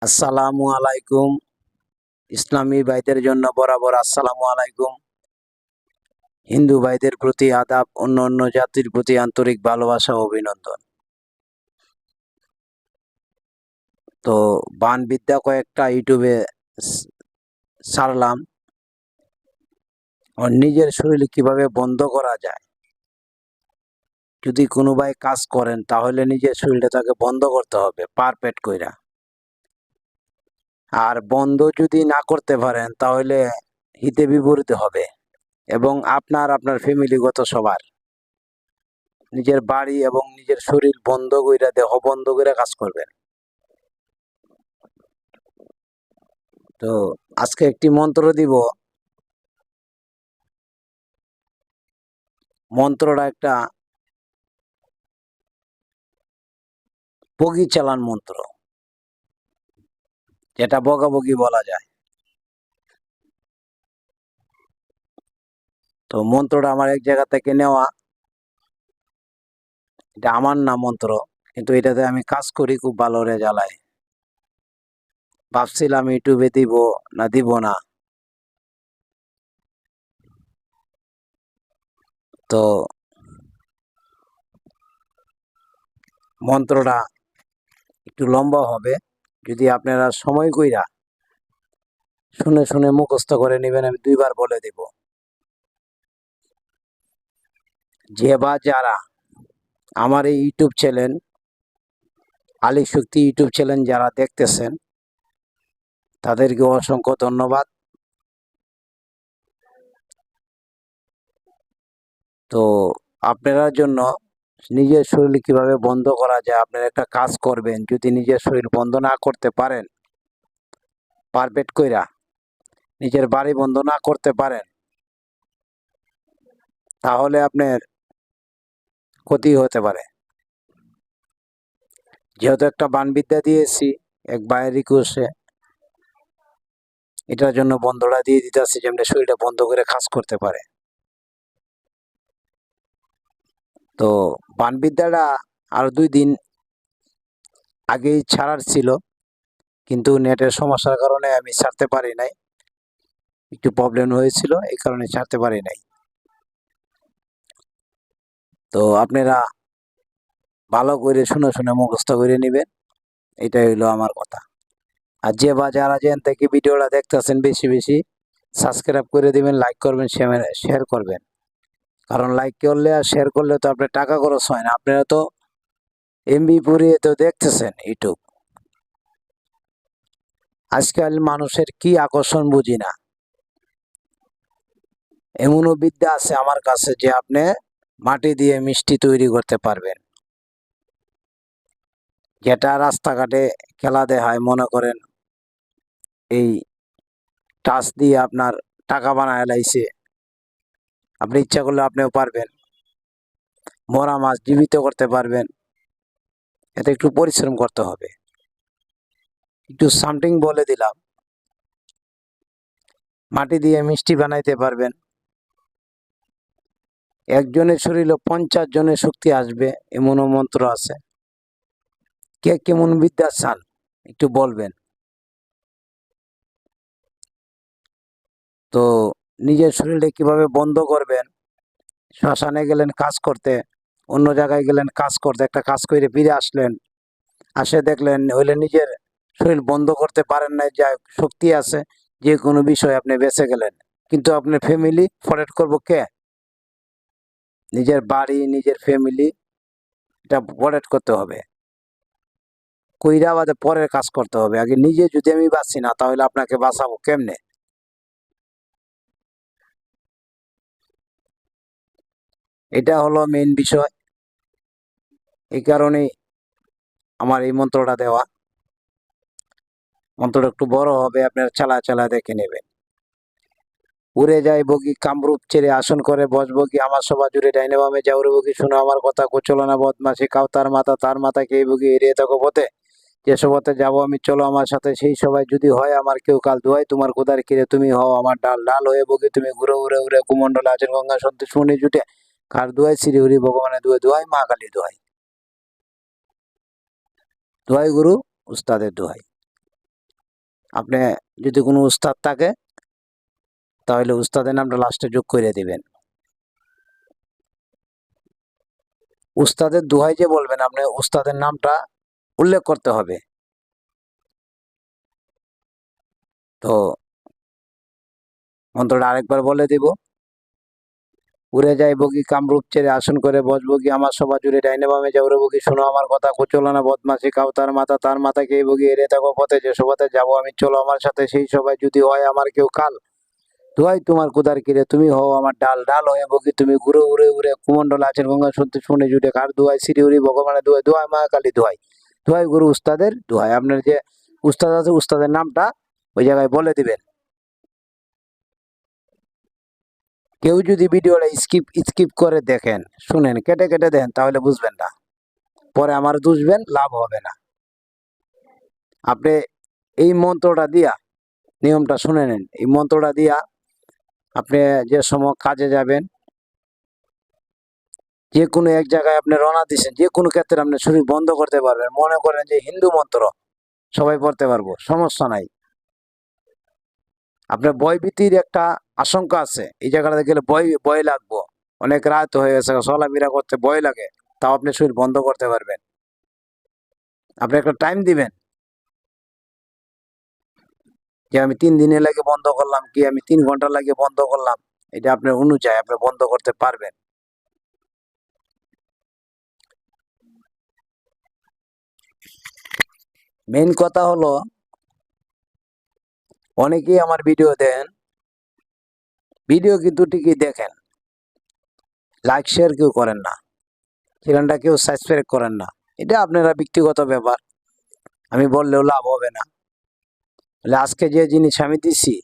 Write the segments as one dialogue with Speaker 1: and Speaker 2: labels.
Speaker 1: আসসালামু আলাইকুম। ইসলামী ভাইদের জন্য বরাবর আসসালামু আলাইকুম। হিন্দু ভাইদের প্রতি আদাব, অন্য অন্য জাতির প্রতি আন্তরিক ভালোবাসা ও অভিনন্দন। তো বান বিদ্যা কয়েকটা ইউটিউবে ছাড়লাম। নিজের শরীর কিভাবে বন্ধ করা যায়। যদি কোনো ভাই কাজ করেন তাহলে নিজের শরীরটা তাকে বন্ধ করতে হবে পারফেক্ট কইরা। আর বন্ধ যদি না করতে পারেন তাহলে হিতে বিপরীত হবে এবং আপনার ফ্যামিলিগত সবার নিজের বাড়ি এবং নিজের শরীর বন্ধ কইরা, দেহ বন্ধ কইরা কাজ করবেন। তো আজকে একটি মন্ত্র দিব। মন্ত্রটা একটা বগি চালান মন্ত্র, যেটা বগাবগি বলা যায়। তো মন্ত্রটা আমার এক জায়গা থেকে নেওয়া, এটা আমার না মন্ত্র, কিন্তু এটাতে আমি কাজ করি, খুব ভালো রেজাল্ট। ভাবছিলাম ইউটিউবে দিব না দিব না, তো মন্ত্রটা একটু লম্বা হবে। যদি আপনারা সময় কইরা শুনে শুনে মুখস্থ করে নেবেন, আমি দুইবার বলে দিব। যে বা যারা আমার এই ইউটিউব চ্যানেল আলী শক্তি ইউটিউব চ্যানেল যারা দেখতেছেন, তাদেরকে অসংখ্য ধন্যবাদ। তো আপনার জন্য নিজের শরীর কিভাবে বন্ধ করা যায়, আপনারা একটা কাজ করবেন। যদি নিজের শরীর বন্ধ না করতে পারেন পারফেক্ট কইরা, নিজের বাড়ি বন্ধ না করতে পারেন, তাহলে আপনার ক্ষতি হতে পারে। যেহেতু একটা বানবিদ্যা দিয়েছি এক ভাইয়ের রিকোয়েস্টে, এটার জন্য বন্ধটা দিয়ে দিতেছি, যেমন শরীরটা বন্ধ করে কাজ করতে পারে। তো বানবিদ্যাটা আর 2 দিন আগেই ছাড়ার ছিল, কিন্তু নেটের সমস্যার কারণে আমি ছাড়তে পারি নাই। একটু প্রবলেম হয়েছিল, এই কারণে ছাড়তে পারি নাই। তো আপনারা ভালো করে শুনে শুনে মুখস্থ করে নেবেন, এটাই হইলো আমার কথা। আর যে বা যারা যেন থেকে ভিডিওটা দেখতেছেন, বেশি বেশি সাবস্ক্রাইব করে দিবেন, লাইক করবেন, শেয়ার করবেন। কারণ লাইক করলে আর শেয়ার করলে তো আপনার টাকা খরচ হয় না। আপনারা তো এমবি পুরিয়ে তো দেখতেছেন ইউটিউব। আজকাল মানুষের কি আকর্ষণ বুঝি না। এমনও বিদ্যা আছে আমার কাছে যে আপনি মাটি দিয়ে মিষ্টি তৈরি করতে পারবেন, যেটা রাস্তাঘাটে খেলা দেখায়। মনে করেন এই টাচ দিয়ে আপনার টাকা বানায় লাইছে, আপনি ইচ্ছা করলে আপনিও পারবেন। মরা মাছ জীবিত করতে পারবেন, এতে একটু পরিশ্রম করতে হবে। একটু সামথিং বলে দিলাম। মাটি দিয়ে মিষ্টি বানাইতে পারবেন। একজনের শরীরে 50 জনের শক্তি আসবে, এমনও মন্ত্র আছে। কে কেমন বিদ্যা চান একটু বলবেন। তো নিজের শরীরে কিভাবে বন্ধ করবেন, শ্মশানে গেলেন কাজ করতে, অন্য জায়গায় গেলেন কাজ করতে, একটা কাজ করে ফিরে আসলেন, আসে দেখলেন হইলে নিজের শরীর বন্ধ করতে পারেন নাই, যা শক্তি আছে যে কোনো বিষয় আপনি বেঁচে গেলেন, কিন্তু আপনার ফ্যামিলি ফরেট করবো কে? নিজের বাড়ি, নিজের ফ্যামিলি, এটা ফরেট করতে হবে। কইরা বাদে পরের কাজ করতে হবে। আগে নিজে যদি আমি বাঁচি না, তাহলে আপনাকে বাঁচাবো কেমনে? এটা হলো মেইন বিষয়। এই কারণেই আমার এই মন্ত্রটা দেওয়া। মন্ত্রটা একটু বড় হবে, আপনার চালা চালা দেখে নেবেন। উড়ে যায় বগি, কামরূপ ছেড়ে আসন করে বসবো কি, আমার সভা জুড়ে ডাইনে বামে যাওরে বগি, শুনো আমার কথা, কুচলনা বদমাসি কাউ তার মাথা কে বগি এড়িয়ে থাকো পথে, যে সভাতে যাবো আমি চলো আমার সাথে, সেই সবাই যদি হয় আমার কেউ কাল দোয়াই, তোমার কোদার কিরে তুমি হও আমার ডাল, ডাল হয়ে বগি তুমি ঘুরে উড়ে উড়ে কুমন্ডলে আছেন গঙ্গা সন্তে শুনি জুটে, কার দোয়াই শ্রী হরি ভগবানের দোয়াই, দোয়াই মা কালী দোয়াই, দোয়াই গুরু উস্তাদের দোয়াই। আপনি যদি কোনো উস্তাদ থাকে তাহলে উস্তাদের নামটা লাস্টে যোগ করে দিবেন। উস্তাদের দোহাই যে বলবেন আপনি উস্তাদের নামটা উল্লেখ করতে হবে। তো মন্ত্রটা আরেকবার বলে দিব। উড়ে যাইব কি কামরূপ ছেড়ে আসন করে বসবো কি আমার সভা জুড়ে ডাইনে বামে যাবো কি শোনো আমার কথা কুচলো না বদমাসি খাও তার মাথা খেয়ে বগি এড়ে থাকো পথে যে সভাতে যাবো আমি চলো আমার সাথে সেই সবাই যদি হয় আমার কেউ কাল দোহাই তোমার কুদার কিরে তুমি হও আমার ডাল ডাল হয়ে বকি তুমি ঘুরে উড়ে উড়ে কুমন্ডল আছেন গঙ্গা সত্যি শুনে জুটে কার দোহাই সিঁড়ি উড়ি ভগবানের দোহাই দোহাই মা কালী দোহাই দোহাই গুরু উস্তাদের দোহাই। আপনার যে উস্তাদ আছে উস্তাদের নামটা ওই জায়গায় বলে দিবেন। কেউ যদি ভিডিওটা স্কিপ স্কিপ করে দেখেন শুনেন কেটে কেটে দেন তাহলে বুঝবেন না, পরে আমার দুষবেন, লাভ হবে না। আপনি এই মন্ত্রটা দিয়া নিয়মটা শুনে নেন। এই মন্ত্রটা দিয়া আপনি যে সময় কাজে যাবেন, যে কোনো এক জায়গায় আপনি রওনা দিচ্ছেন, যে কোনো ক্ষেত্রে আপনি শরীর বন্ধ করতে পারবেন। মনে করেন যে হিন্দু মন্ত্র সবাই পড়তে পারবো, সমস্যা নাই। আপনার ভয়ভীতির একটা আশঙ্কা আছে, এই জায়গাটাতে গেলে ভয় লাগবো, অনেক রাত হয়ে গেছে, চলাফেরা করতে ভয় লাগে, তাও আপনি শরীর বন্ধ করতে পারবেন। আপনি একটা টাইম দিবেন যে আমি 3 দিনে লাগে বন্ধ করলাম কি আমি 3 ঘন্টা লাগে বন্ধ করলাম, এটা আপনার অনুযায়ী আপনি বন্ধ করতে পারবেন। মেইন কথা হলো অনেকেই আমার ভিডিও দেন, ভিডিও কিন্তু ঠিকই দেখেন, লাইক শেয়ার কেউ করেন না, চ্যানেলটা কেউ সাবস্ক্রাইব করেন না। এটা আপনারা ব্যক্তিগত ব্যাপার, আমি বললেও লাভ হবে না। তাহলে আজকে যে জিনিস আমি দিছি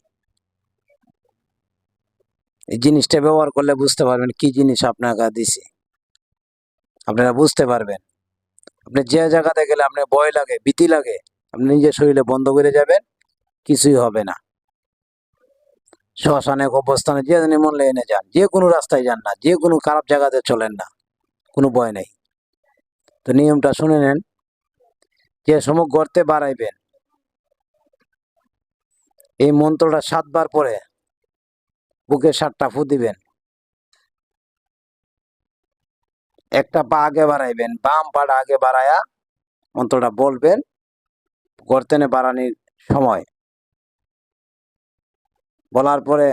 Speaker 1: এই জিনিসটা ব্যবহার করলে বুঝতে পারবেন কি জিনিস আপনাকে দিছি, আপনারা বুঝতে পারবেন। আপনি যে জায়গাতে গেলে আপনার ভয় লাগে ভীতি লাগে আপনি নিজের শরীরে বন্ধ করে যাবেন, কিছুই হবে না। শ্মশানে অবস্থানে যে মন লেনে যান, যে কোনো রাস্তায় যান না, যে কোনো খারাপ জায়গাতে চলেন না, কোনো ভয় নেই। তো নিয়মটা শুনে নেন। যে সময় গর্তে বাড়াইবেন এই মন্ত্রটা 7 বার পরে বুকে 7টা ফু দিবেন। একটা পা আগে বাড়াইবেন, বাম পাটা আগে বাড়ায়া মন্ত্রটা বলবেন। গর্তেনে বাড়ানির সময় বলার পরে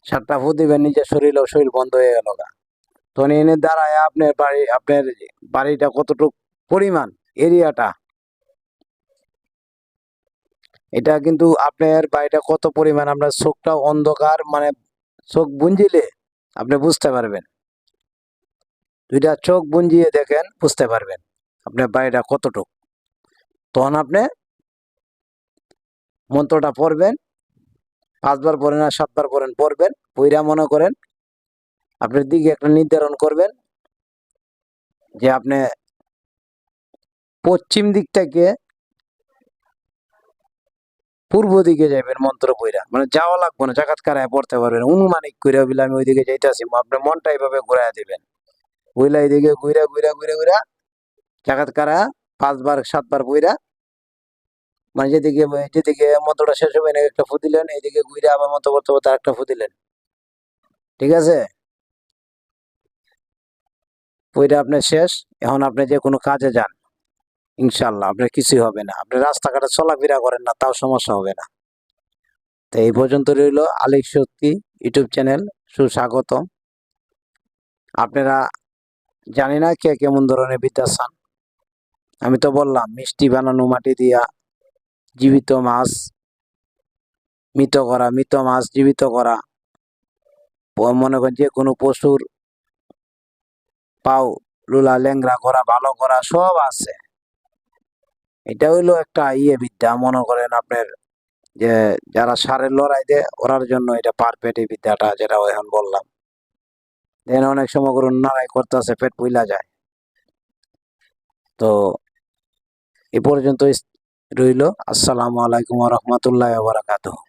Speaker 1: 7টা ফু দিবেন, নিজের শরীর বন্ধ হয়ে গেল। তো এনে দাঁড়ায় আপনার বাড়িটা কতটুক পরিমাণ এরিয়াটা, এটা কিন্তু আপনার বাড়িটা কত পরিমাণ আপনার চোখটা অন্ধকার মানে চোখ বুঞ্জিলে আপনি বুঝতে পারবেন। 2টা চোখ বুঞ্জিয়ে দেখেন বুঝতে পারবেন আপনার বাড়িটা কতটুক। তখন আপনি মন্ত্রটা পড়বেন, 5 বার পড়েন আর 7 বার পড়বেন। পইরা মনে করেন আপনার দিকে একটা নির্ধারণ করবেন যে আপনি পশ্চিম দিক থেকে পূর্ব দিকে যাবেন মন্ত্র পইরা, মানে যাওয়া লাগবে না, জাকাত কারায় পড়তে পারবেন। অনুমানিক করে বলে আমি ওইদিকে যাইতেছি, আপনার মনটা এইভাবে ঘুরাই দিবেন, ওইলা এইদিকে ঘুরা ঘুরা ঘুরা ঘুরা জাকাত কারা 5 বার 7 বার পইরা, মানে যেদিকে মন্ত্রটা শেষ হবে না একটা ফু দিলেন, এইদিকে ঘুরে আবার মন্ত্র করতে করতে আরেকটা ফু দিলেন, ঠিক আছে? ওইটা আপনার শেষ। এখন আপনি যে কোনো কাজে যান ইনশাল্লাহ আপনার কিছুই হবে না। আপনি রাস্তাঘাটে চলাফেরা করেন না তাও সমস্যা হবে না। তো এই পর্যন্ত রইল আলিক শক্তি ইউটিউব চ্যানেল, সুস্বাগতম। আপনারা জানি না কে কেমন ধরনের বিদ্যা চান। আমি তো বললাম মিষ্টি বানানো মাটি দিয়া, জীবিত মাছ মৃত মাছ জীবিত করা, মনে করেন যে কোনো পশুর পাও লুলা ল্যাংরা করা, ভালো করা সব আছে। এটা হইলো একটা বিদ্যা, মনে করেন আপনার যে যারা সারের লড়াই দেয় ওরার জন্য এটা পারফেক্ট এই বিদ্যাটা, যেটা এখন বললাম। দেন অনেক সময় করুন লড়াই করতে আছে পেট পুইলা যায়। তো এ পর্যন্ত রইল। আসসালামু আলাইকুম ওয়া রাহমাতুল্লাহি ওয়া বারাকাতুহু।